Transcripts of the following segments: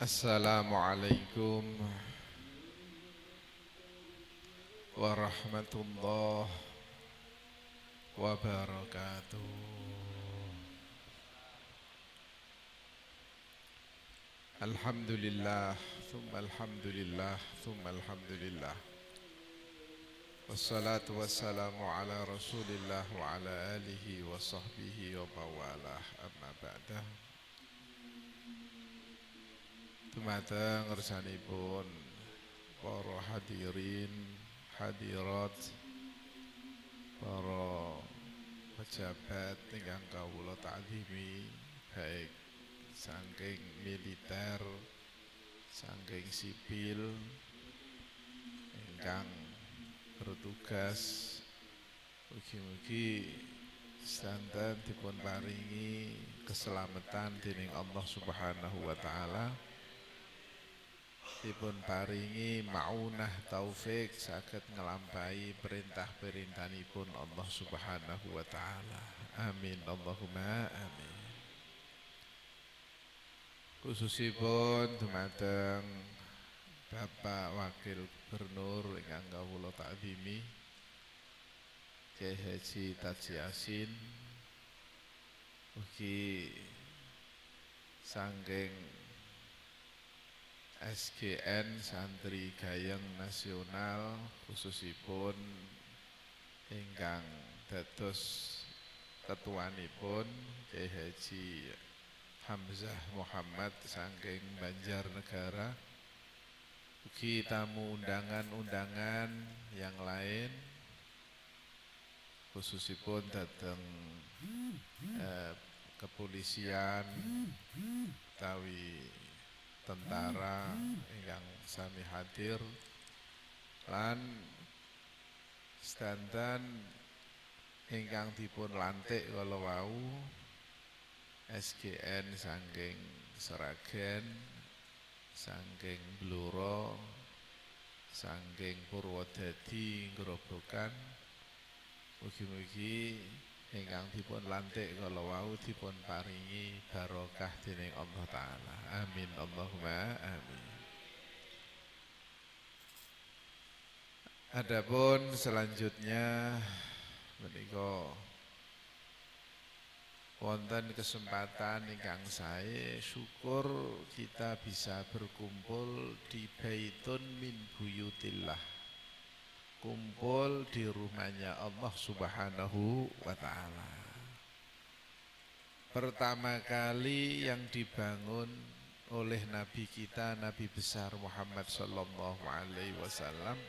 Assalamualaikum warahmatullahi wabarakatuh. Alhamdulillah, thumma alhamdulillah, thumma alhamdulillah. Wassalatu wassalamu ala rasulillah wa ala alihi wa sahbihi wa mawalah, amma ba'dah. Dumateng ngersanipun para hadirin, hadirat, para pejabat ingkang kawula ta'zimi, baik saking militer, saking sipil ingkang bertugas, mugi-mugi sedanten dipun paringi keselamatan dening Allah Subhanahu wa taala, dipun paringi maunah taufik saged ngelampahi perintah-perintahipun Allah Subhanahu wa taala. Amin Allahumma amin. Khususipun dumateng Bapak Wakil Gubernur ingkang kawula ta'zimi, Kyai Haji Taji Yasin, ugi saking SGN Santri Gayeng Nasional, khususipun ingkang dados ketuanipun Kyai Haji Hamzah Muhammad saking Banjarnegara, ugi tamu undangan-undangan yang lain, khususipun dateng kepolisian utawi tentara ingkang sami hadir, lan sedanten ingkang dipun lantik kala wau SGN saking Seragen, saking Blora, saking Purwodadi, Grobogan. Mugi-mugi ingkang dipun lantik kala wau dipun paringi barokah dening Allah taala. Amin Allahumma amin. Adapun selanjutnya menika wonten kesempatan ingkang sae, syukur kita bisa berkumpul di Baitun min Buyutillah, kumpul di rumahnya Allah Subhanahu wa taala. Pertama kali yang dibangun oleh Nabi kita, Nabi besar Muhammad sallallahu alaihi wasallam,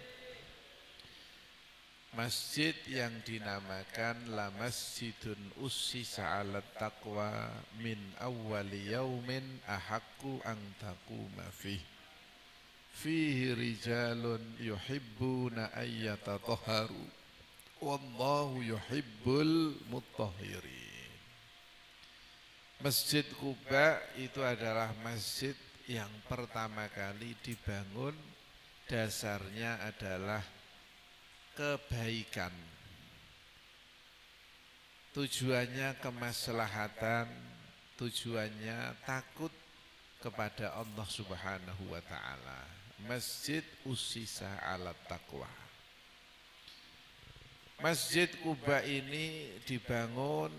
masjid yang dinamakan La Masjidun Ussisa 'alat Taqwa min awwali yaumin ahaqqu an taquma fihi rijalun yuhibbuna ayyatatahharu wallahu yuhibbul mutahhirin. Masjid Quba itu adalah masjid yang pertama kali dibangun, dasarnya adalah kebaikan, tujuannya kemaslahatan, tujuannya takut kepada Allah Subhanahu wa taala. Masjid Ussisa 'alat Taqwa. Masjid Quba ini dibangun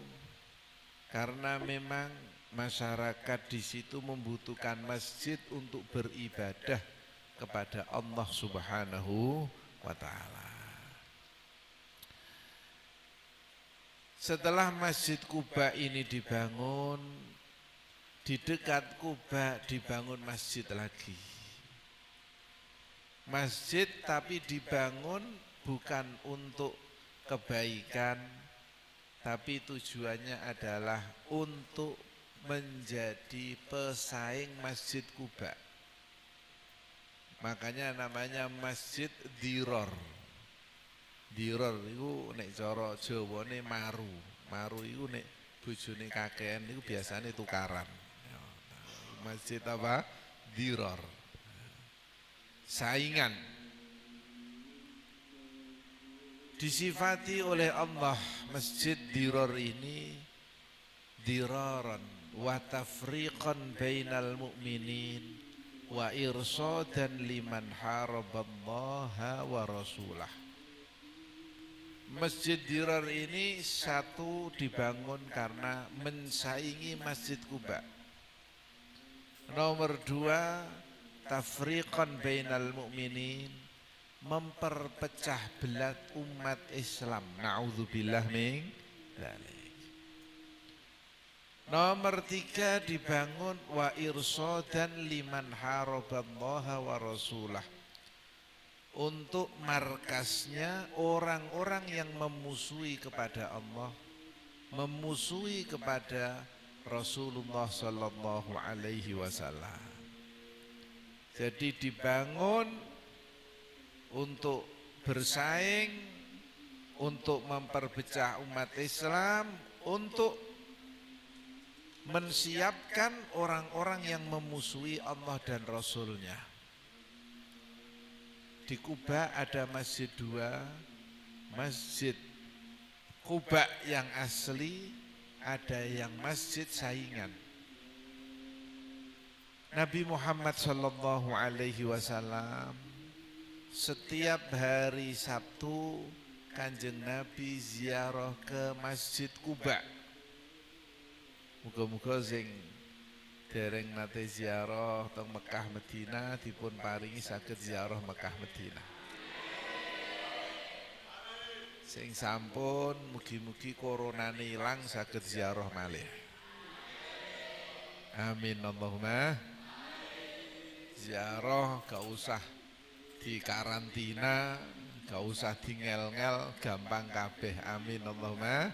karena memang masyarakat di situ membutuhkan masjid untuk beribadah kepada Allah Subhanahu wa taala. Setelah Masjid Quba ini dibangun, di dekat Quba dibangun masjid lagi. Masjid tapi dibangun bukan untuk kebaikan, tapi tujuannya adalah untuk menjadi pesaing Masjid Quba. Makanya namanya Masjid Diror. Diror itu nek cara Jawane maru. Maru itu nek bojone kakean itu biasanya tukaran. Masjid apa? Diror. Saingan. Disifati oleh Allah Masjid Diror ini diraran wa tafriqan bainal mu'minin, wa irsadan liman haraballaha wa rasulah. Masjid Dirar ini satu dibangun karena mensaingi Masjid Quba. Nomor dua, tafriqan bainal mu'minin, memperpecah belah umat Islam. Na'udzubillah min dzalik. Nomor tiga, dibangun wa irsadan liman haraballaha wa rasulah, untuk markasnya orang-orang yang memusuhi kepada Allah, memusuhi kepada Rasulullah sallallahu alaihi wasallam. Jadi dibangun untuk bersaing, untuk memperpecah umat Islam, untuk mensiapkan orang-orang yang memusuhi Allah dan Rasulnya. Di Kuba ada masjid dua, Masjid Kuba yang asli, ada yang masjid saingan. Nabi Muhammad sallallahu alaihi wasallam setiap hari Sabtu Kanjeng Nabi ziarah ke Masjid Kuba. Muga-muga sing dereng nate ziarah teng Mekah Medina dipun paringi saged ziarah Mekah Medina. Sing sampun mugi-mugi koronane ilang saged ziarah malih. Amin Allahumma. Ziarah gak usah di karantina, gak usah di ngel-ngel, gampang kabeh. Amin Allahumma.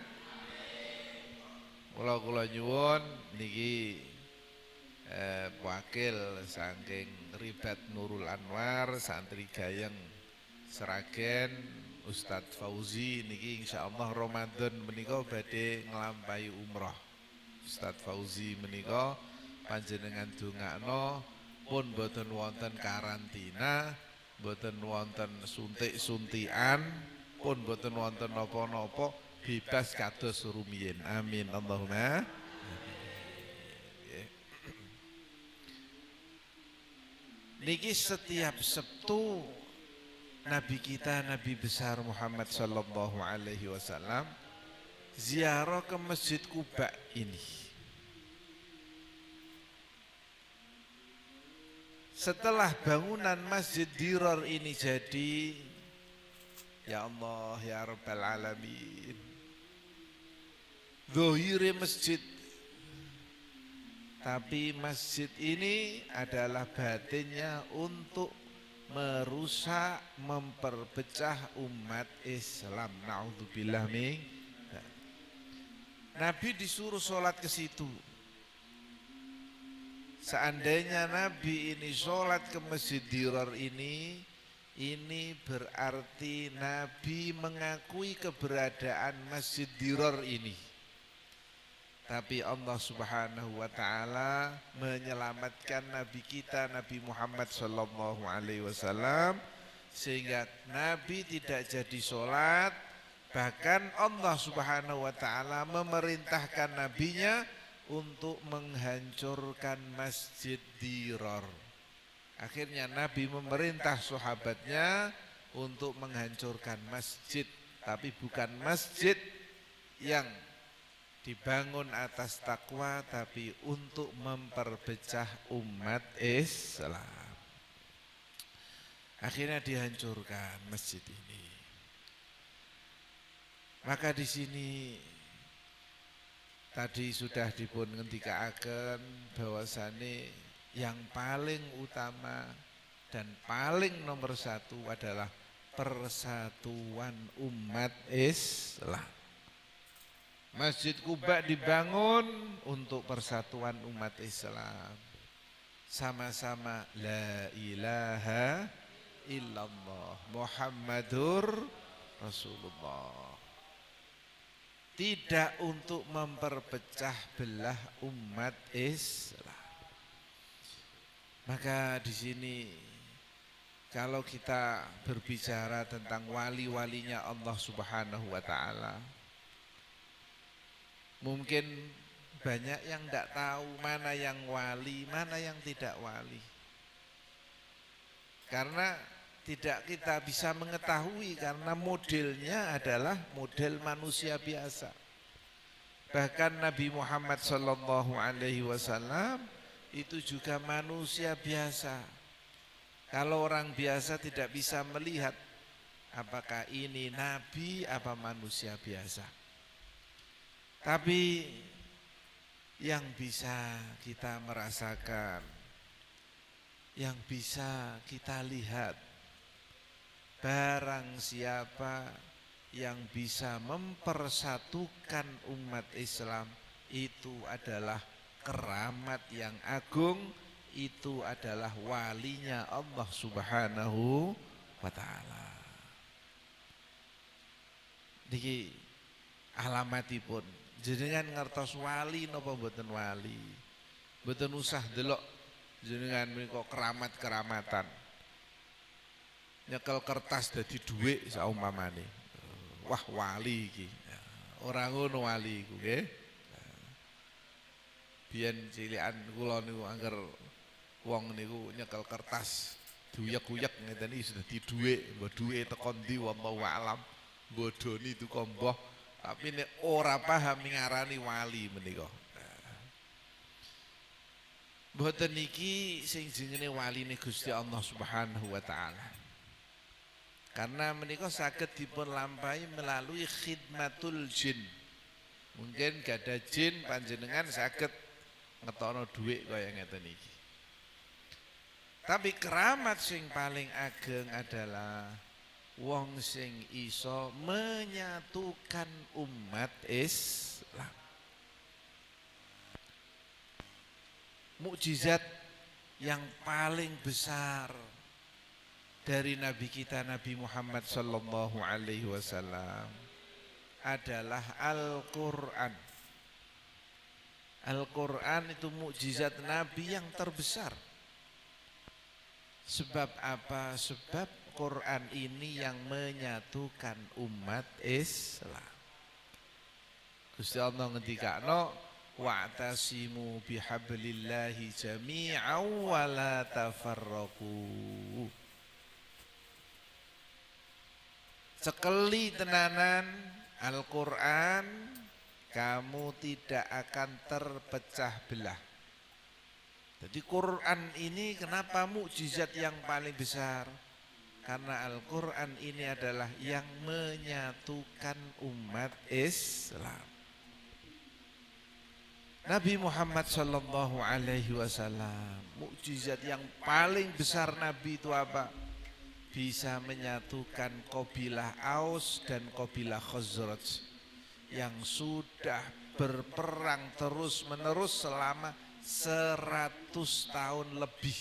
Kula nyuwun niki wakil saking Ribat Nurul Anwar, santri Gayeng Seragen, Ustadz Fauzi niki insyaallah Ramadan menika badhe nglampahi umrah. Ustadz Fauzi menika panjenengan dongakno pun boten wonten karantina, boten wonten suntik-suntikan, pun boten wonten napa-napa, bebas kados rumiyin. Amin Allahumma. Niki setiap Sabtu Nabi kita, Nabi besar Muhammad sallallahu alaihi wasallam ziarah ke Masjid Kuba ini. Setelah bangunan Masjid Dirar ini jadi, ya Allah ya Rabbal Alamin, zahire masjid, tapi masjid ini adalah batinnya untuk merusak, memperpecah umat Islam. Na'udzubillah min. Nabi disuruh sholat ke situ. Seandainya Nabi ini sholat ke Masjid Dirar ini berarti Nabi mengakui keberadaan Masjid Dirar ini. Tapi Allah Subhanahu wa taala menyelamatkan Nabi kita, Nabi Muhammad sallallahu alaihi wasallam, sehingga Nabi tidak jadi sholat. Bahkan Allah Subhanahu wa taala memerintahkan nabinya untuk menghancurkan Masjid Dirar. Akhirnya Nabi memerintah sahabatnya untuk menghancurkan masjid, tapi bukan masjid yang dibangun atas takwa, tapi untuk memperpecah umat Islam. Akhirnya dihancurkan masjid ini. Maka di sini tadi sudah dipun ngendikaaken bahwasane yang paling utama dan paling nomor satu adalah persatuan umat Islam. Masjid Kuba dibangun untuk persatuan umat Islam. Sama-sama la ilaha illallah Muhammadur Rasulullah. Tidak untuk memperpecah belah umat Islam. Maka di sini kalau kita berbicara tentang wali-walinya Allah Subhanahu wa taala, mungkin banyak yang tidak tahu mana yang wali, mana yang tidak wali. Karena tidak kita bisa mengetahui karena modelnya adalah model manusia biasa. Bahkan Nabi Muhammad sallallahu alaihi wasallam itu juga manusia biasa. Kalau orang biasa tidak bisa melihat apakah ini nabi apa manusia biasa. Tapi yang bisa kita merasakan, yang bisa kita lihat, barang siapa yang bisa mempersatukan umat Islam itu adalah keramat yang agung, itu adalah walinya Allah Subhanahu wa ta'ala. Niki alamatipun, jenengan ngertos wali napa mboten wali? Mboten usah delok jenengan menika keramat-keramatan. Nyekel kertas dadi dhuwit saumpamane. Wah wali iki. Ora ngono wali iku nggih. Biyen cilikan kula niku angger wong niku nyekel kertas duyek-uyek ngeten iki dadi dhuwit, mbok dhuwite teko ndi wallahu alam. Bodoni itu komboh, tapi nek ora paham ngarani wali menika. Mboten niki sing jenenge waline Gusti Allah Subhanahu wa taala. Karena menika saged dipun lampahi melalui khidmatul jin. Mungkin gada jin panjenengan saged ngetokno dhuwit kaya ngeten iki. Tapi keramat sing paling ageng adalah wong sing iso menyatukan umat Islam. Mukjizat yang paling besar dari Nabi kita Nabi Muhammad sallallahu alaihi wasallam adalah Al-Qur'an. Al-Qur'an itu mukjizat Nabi yang terbesar. Sebab apa? Sebab Quran ini yang menyatukan umat Islam. Gusti Allah ngendikano wa'tasimu bihablillahi jami'an wa la tafarraqu. Sekali tenanan Al-Qur'an, kamu tidak akan terpecah belah. Jadi Quran ini kenapa mukjizat yang paling besar? Karena Al-Quran ini adalah yang menyatukan umat Islam. Nabi Muhammad sallallahu alaihi wasallam, mukjizat yang paling besar Nabi itu apa? Bisa menyatukan kabilah Aus dan kabilah Khazraj yang sudah berperang terus-menerus selama 100 tahun lebih.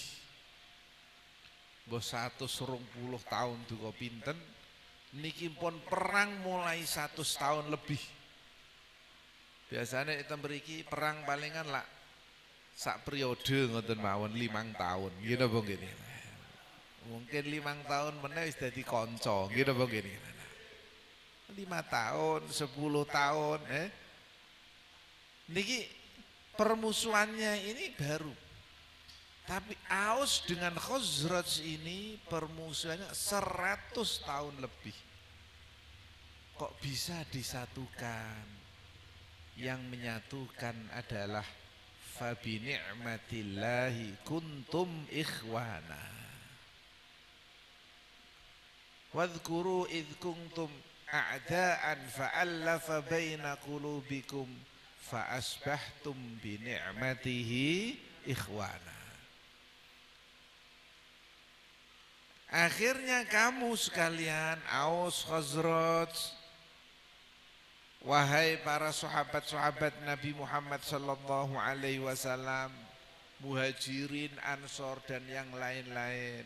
Mbok 120 tahun duka pinten niki pun perang mulai 100 tahun lebih. Biasanya itu mriki perang palingan lah sak periode ngoten mawon 5 tahun. Nggih napa ngene. Mungkin 5 tahun meneh wis dadi kanca. Nggih napa ngene. 5 tahun, 10 tahun niki permusuhannya ini baru. Tapi Aus dengan Khazraj ini permusuhannya 100 tahun lebih. Kok bisa disatukan? Yang menyatukan adalah fabi ni'matillahi kuntum ikhwana. Wadhkuru idh kuntum a'da'an fa'allafa baina qulubikum fa asbahtum bi ni'matihi ikhwana. Akhirnya kamu sekalian Aus Khazraj, wahai para sahabat-sahabat Nabi Muhammad sallallahu alaihi wasallam, Muhajirin, Ansor dan yang lain-lain,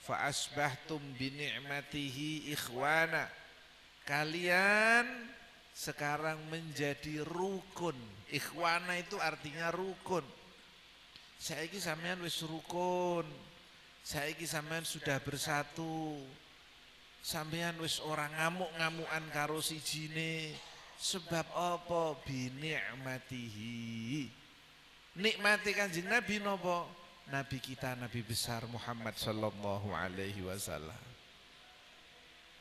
fa asbahtum bi ni'matihi ikhwana. Kalian sekarang menjadi rukun. Ikhwana itu artinya rukun. Saiki sampean wis rukun. Saiki sampean sudah bersatu. Sampean wis ora ngamuk-ngamukan karo sijine. Sebab apa? Bi ni'matihi. Nikmati Kanjeng Nabi napa? Nabi kita, Nabi besar Muhammad sallallahu alaihi wasallam.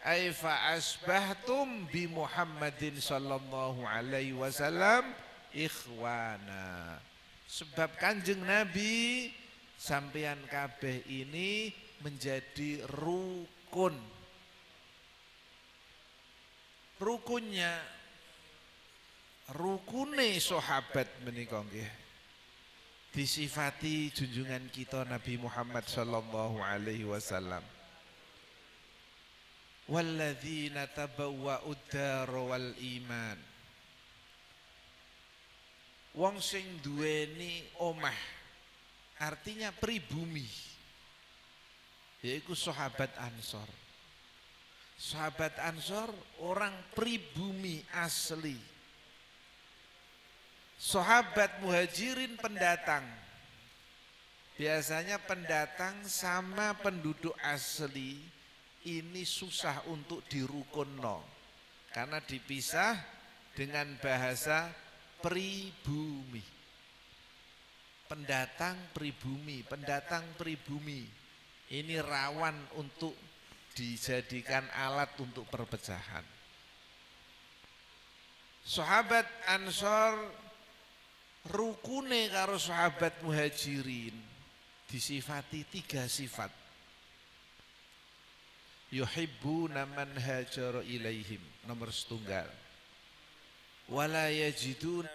Aifa asbahtum bi Muhammadin sallallahu alaihi wasallam ikhwana. Sebab Kanjeng Nabi sampeyan kabeh ini menjadi rukun. Rukunnya, rukune sahabat menika nggih disifati junjungan kita Nabi Muhammad sallallahu alaihi wasallam. Walladzina tabawwa'ud dar wal iman. Wong sing duweni omah, artinya pribumi, yaitu sahabat Ansor. Sahabat Ansor orang pribumi asli. Sahabat Muhajirin pendatang. Biasanya pendatang sama penduduk asli ini susah untuk dirukunno karena dipisah dengan bahasa pribumi. Pendatang pribumi, pendatang pribumi. Ini rawan untuk dijadikan alat untuk perpecahan. Sahabat Ansor rukune karo sahabat Muhajirin disifati 3 sifat. Yuhibbuna man hajara ilaihim, nomor 1. Wala yajiduna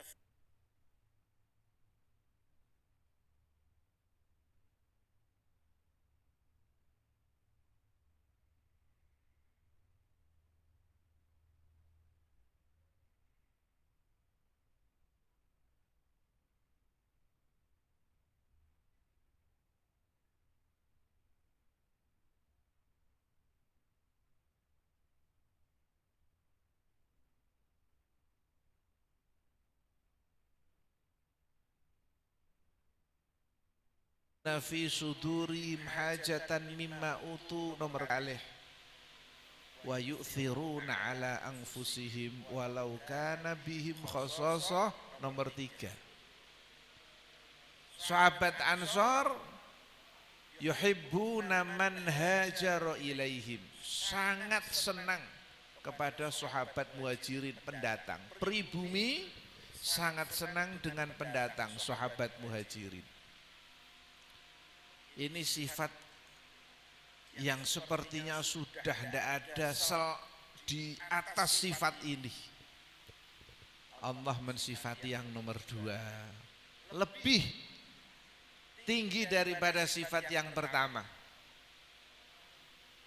fi sudurihim hajatan mimma utu, nomor kalih. Wa yu'thiruna ala anfusihim walau kana bihim khasasah, nomor 3. Sahabat Ansor yuhibbuna man hajara ilaihim, sangat senang kepada sahabat Muhajirin pendatang. Pribumi sangat senang dengan pendatang sahabat Muhajirin. Ini sifat yang sepertinya sudah tidak ada di atas sifat ini. Allah mensifati yang nomor 2 lebih tinggi daripada sifat yang pertama.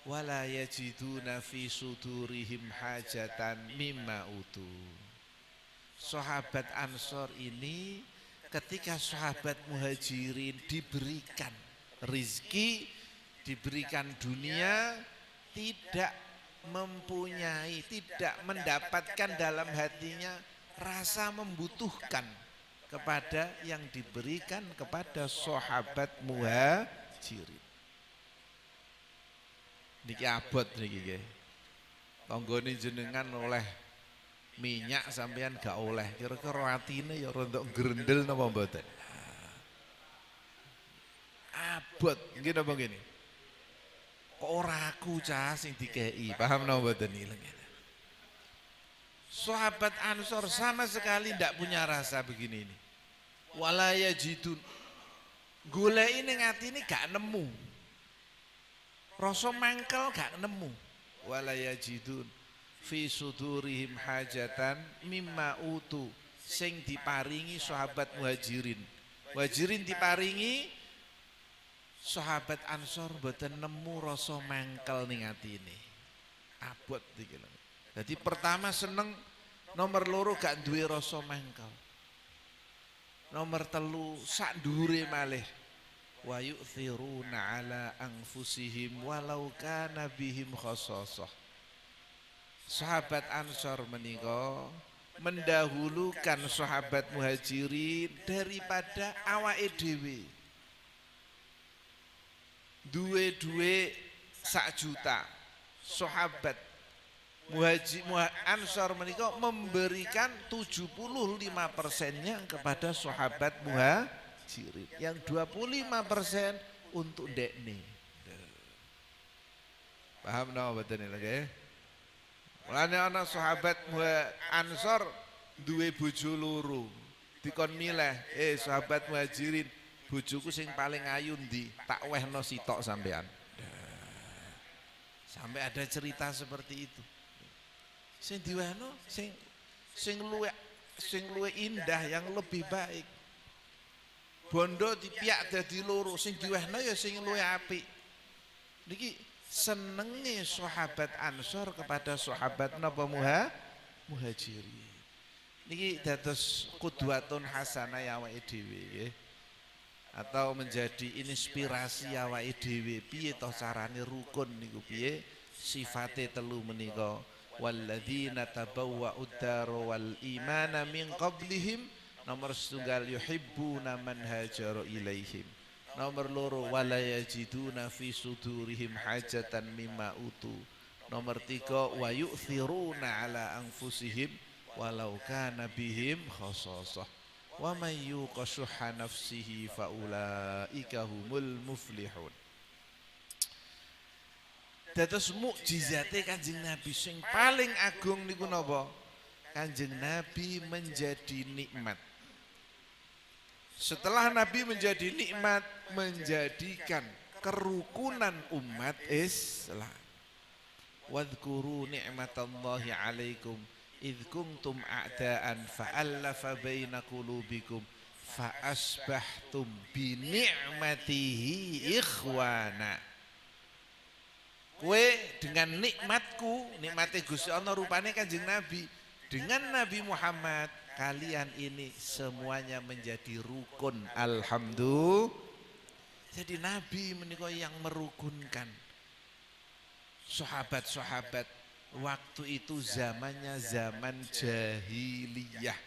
Wala yajiduna fi sudurihim hajatan mimma utu. Sahabat Ansor ini ketika sahabat Muhajirin diberikan rizki, diberikan dunia, tidak mempunyai, tidak mendapatkan dalam hatinya rasa membutuhkan kepada yang diberikan kepada sahabat Muhajirin. Niki abot niki nggih. Tanggane jenengan oleh minyak sampean gak oleh, kira-kira atine ya rontok grendel napa mboten? Abot nggih napa ngene? Kok ora aku cah sing dikei, paham napa mboten iki? Sahabat Ansor sama sekali tidak punya rasa begini ini. Wala yajidun, goleki ning atine gak nemu. Rasa mangkel gak nemu. Wala yajidun fi sudurihim hajatan mimma utu, sing diparingi sahabat Muhajirin. Muhajirin diparingi, sahabat Ansor mboten nemu rasa mangkel ning atine. Abot iki lho. Jadi pertama seneng, nomor 2 gak duwe rasa mangkel. Nomor 3 sak dhuwure malih. Wa yu'thiruna ala anfusihim walau kana bihim khasasah. Sahabat Ansor menika mendahulukan sahabat Muhajirin daripada awake dhewe. Duwe-duwe 1 juta. Sahabat Ansor menika memberikan 75%-nya kepada sahabat Muhajirin. muhajirin, yang 25% untuk dekne. Paham napa mboten nggih? Mulane ana sahabat Ansor duwe bojo loro. Dikon milih, sahabat muhajirin, bojoku sing paling ayu ndi? Tak wehno sitok sampean. Sampai ada cerita seperti itu. Sing diwehno sing luwe indah, yang lebih baik. Bondo dipiak dadi loro, sing diwehno ya sing luwe apik. Niki senenge sahabat Ansor kepada sahabat napa muhajirin. Niki dados qudwatun hasanah awake dhewe nggih. Atau menjadi inspirasi awake dhewe piye to carane rukun niku piye sifate telu menika. Walladzina tabawwa'ud dar wal imana min qablihim, nomor setunggal yuhibbuna man hajara ilaihim. Nomor loro wala yajiduna fi sudurihim hajatan mimma utu. Nomor tiga wa yu'thiruna ala anfusihim walau kana bihim khasasah. Wa may yuqa shuhha nafsihi faulaika humul muflihun. Dados mukjizate Kanjeng Nabi sing paling agung niku napa? Kanjeng Nabi menjadi nikmat. Setelah Nabi menjadi nikmat, menjadikan kerukunan umat Islam. Wadhkuru ni'matallahi alaikum idh kuntum a'daan fa'allafa baina qulubikum fa'asbahtum bi ni'matihi ikhwana. Kowe dengan nikmatku, nikmate Gusti Allah rupane Kanjeng Nabi, dengan Nabi Muhammad kalian ini semuanya menjadi rukun. Alhamdulillah. Jadi Nabi menika yang merukunkan sahabat-sahabat waktu itu, zamannya zaman jahiliyah,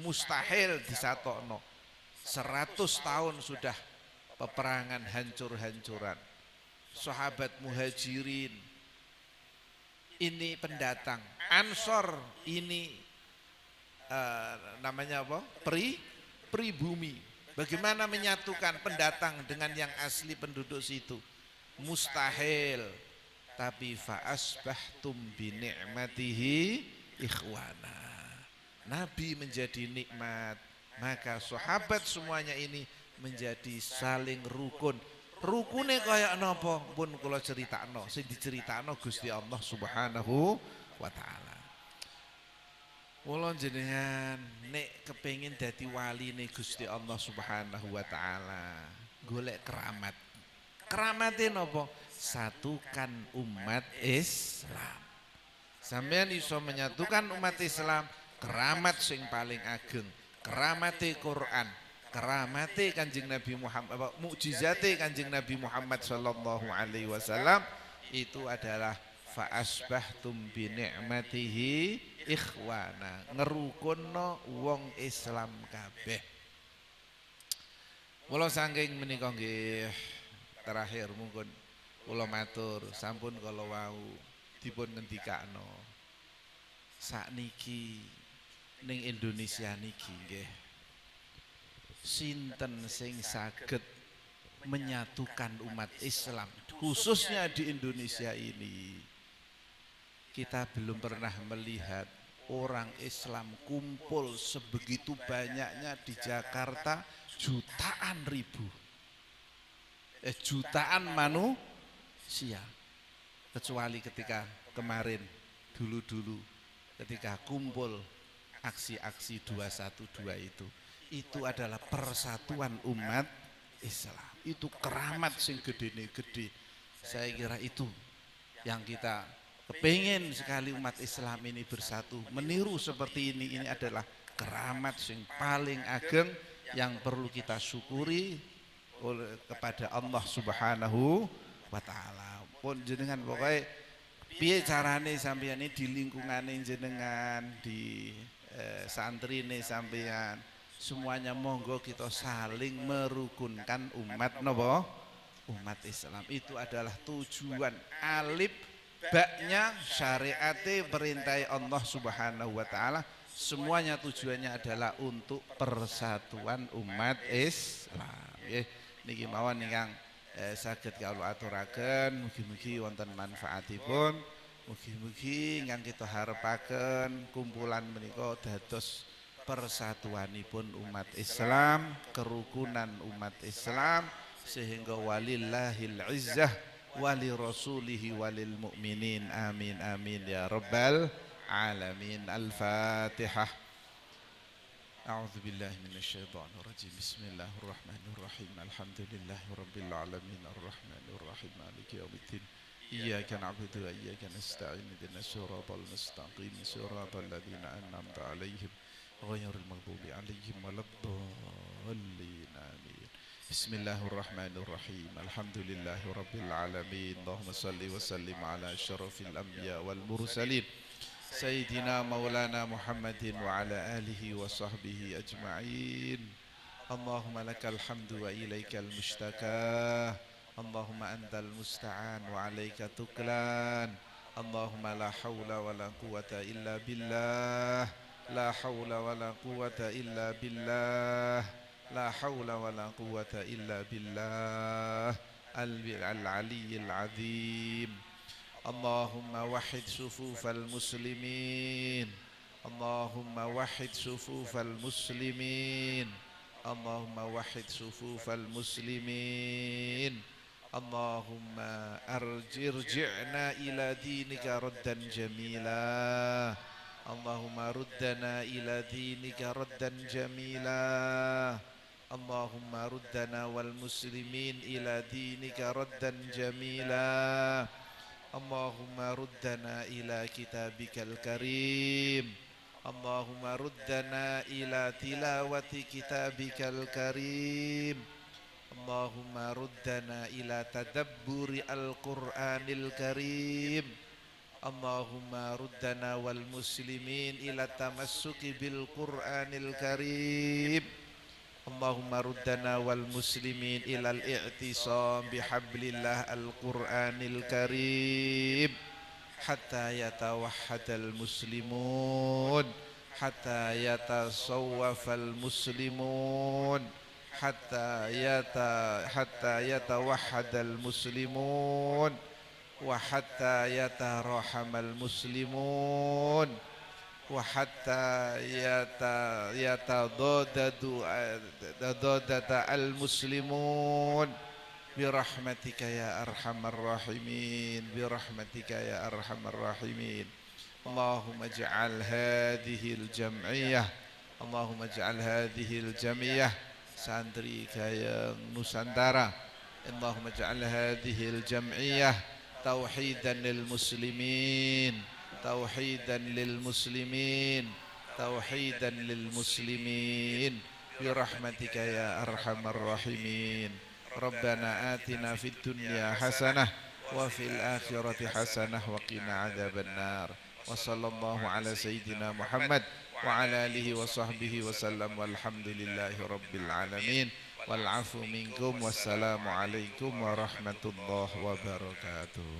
mustahil disatokno. 100 tahun sudah peperangan hancur-hancuran. Sahabat muhajirin ini pendatang, Ansor ini namanya apa? Pribumi. Bagaimana menyatukan pendatang dengan yang asli penduduk situ? Mustahil. Tapi fa asbahtum bi ni'matihi ikhwana. Nabi menjadi nikmat, maka sahabat semuanya ini menjadi saling rukun. Rukune kaya napa? Pun kula critakno, sing diceritakno Gusti Allah Subhanahu wa taala. Kula jenengan nek kepengin dadi waline Gusti Allah Subhanahu wa taala, golek keramat. Keramate napa? Satukan umat Islam. Sampeyan iso menyatukan umat Islam, keramat sing paling ageng, keramate Quran, keramate Kanjeng Nabi Muhammad, mukjizate Kanjeng Nabi Muhammad sallallahu alaihi wasallam itu adalah fa asbahtum bi ni'matihi ikhwana, ngerukunno wong Islam kabeh. Kula saking menika nggih terakhir mungkin kula matur sampun kala wau dipun ngendikakno sakniki ning Indonesia niki nggih sinten sing saged menyatukan umat Islam khususnya di Indonesia ini. Kita belum pernah melihat orang Islam kumpul sebegitu banyaknya di Jakarta, jutaan ribu, jutaan manusia. Kecuali ketika kemarin, dulu-dulu ketika kumpul aksi-aksi 212 itu adalah persatuan umat Islam. Itu keramat sing gede. Saya kira itu yang kita kepingin sekali, umat Islam ini bersatu, meniru seperti ini adalah keramat sing paling ageng yang perlu kita syukuri kepada Allah Subhanahu wa taala. Pun jenengan pokoknya piye carane sampeyan ini di lingkungane jenengan, di santrine sampeyan, semuanya monggo kita saling merukunkan umat napa? Umat Islam. Itu adalah tujuan alif baknya syariate perintah Allah Subhanahu wa taala, semuanya tujuannya adalah untuk persatuan umat Islam. Nggih, niki mawon ingkang saged kawula aturaken, mugi-mugi wonten manfaatipun. Mugi-mugi ingkang kita harepaken kumpulan menika dados persatuanipun umat Islam, kerukunan umat Islam, sehingga walillahil izzah wali rasulihi walil mu'minin. Amin amin ya rabbal alamin. Al-Fatihah. A'udzu billahi minasyaitonir rajim. Bismillahirrahmanirrahim. Alhamdulillahi rabbil alamin arrahmanir rahim maliki yaumiddin. Iyyaka na'budu wa iyyaka nasta'in. Ihdinas siratal mustaqim. Siratal ladzina an'amta 'alaihim ghairil maghdubi 'alaihim waladdallin. Amin. Bismillahirrahmanirrahim. Alhamdulillahi rabbil alamin. Allahumma shalli wa sallim ala asyrafil anbiya wal mursalin Sayyidina Maulana Muhammadin wa ala alihi wa sahbihi ajma'in. Allahumma lakal hamdu wa ilaikal mushtaka. Allahumma antal musta'an wa alaika tuklan. Allahumma la hawla wa la quwata illa billah. La hawla wa la quwata illa billah. La hawla wa la quwata illa billah. Al-aliyyil azim. Allahumma wahid sufufal muslimin. Allahumma wahid sufufal muslimin. Allahumma wahid sufufal muslimin. Allahumma irji'na ila dinika raddan jamila. Allahumma ruddana ila dinika raddan jamila. Allahumma ruddana wal muslimin ila dinika raddan jamila. Allahumma ruddana ila kitabikal karim. Allahumma ruddana ila tilawati kitabikal karim. Allahumma ruddana ila tadabburi al-Qur'anil karim. Allahumma ruddana wal muslimin ila tamassuki bil Qur'anil karim. Allahumma ruddana wal muslimin ilal i'tisam bihablillah al-Qur'anil karim hatta yatawahhadal muslimun, hatta yatasawwafal muslimun, hatta yatawahhadal muslimun, wa hatta yatarahamal muslimun, wa hatta yatadadata al-muslimun birahmatika ya arhamar rahimin, birahmatika ya arhamar rahimin. Allahumma ij'al hadhihi al-jam'iyah, Allahumma ij'al hadhihi al-jam'iyah santri kaya Nusantara. Allahumma ij'al hadhihi al-jam'iyah tauhidan lil muslimin, توحيدا للمسلمين، توحيدا للمسلمين برحمتك يا أرحم الراحمين. ربنا آتنا في الدنيا حسنة وفي الآخرة حسنة وقنا عذاب النار. وصلى الله على سيدنا محمد وعلى آله وصحبه وسلم والحمد لله رب العالمين والعفو منكم والسلام عليكم ورحمة الله وبركاته.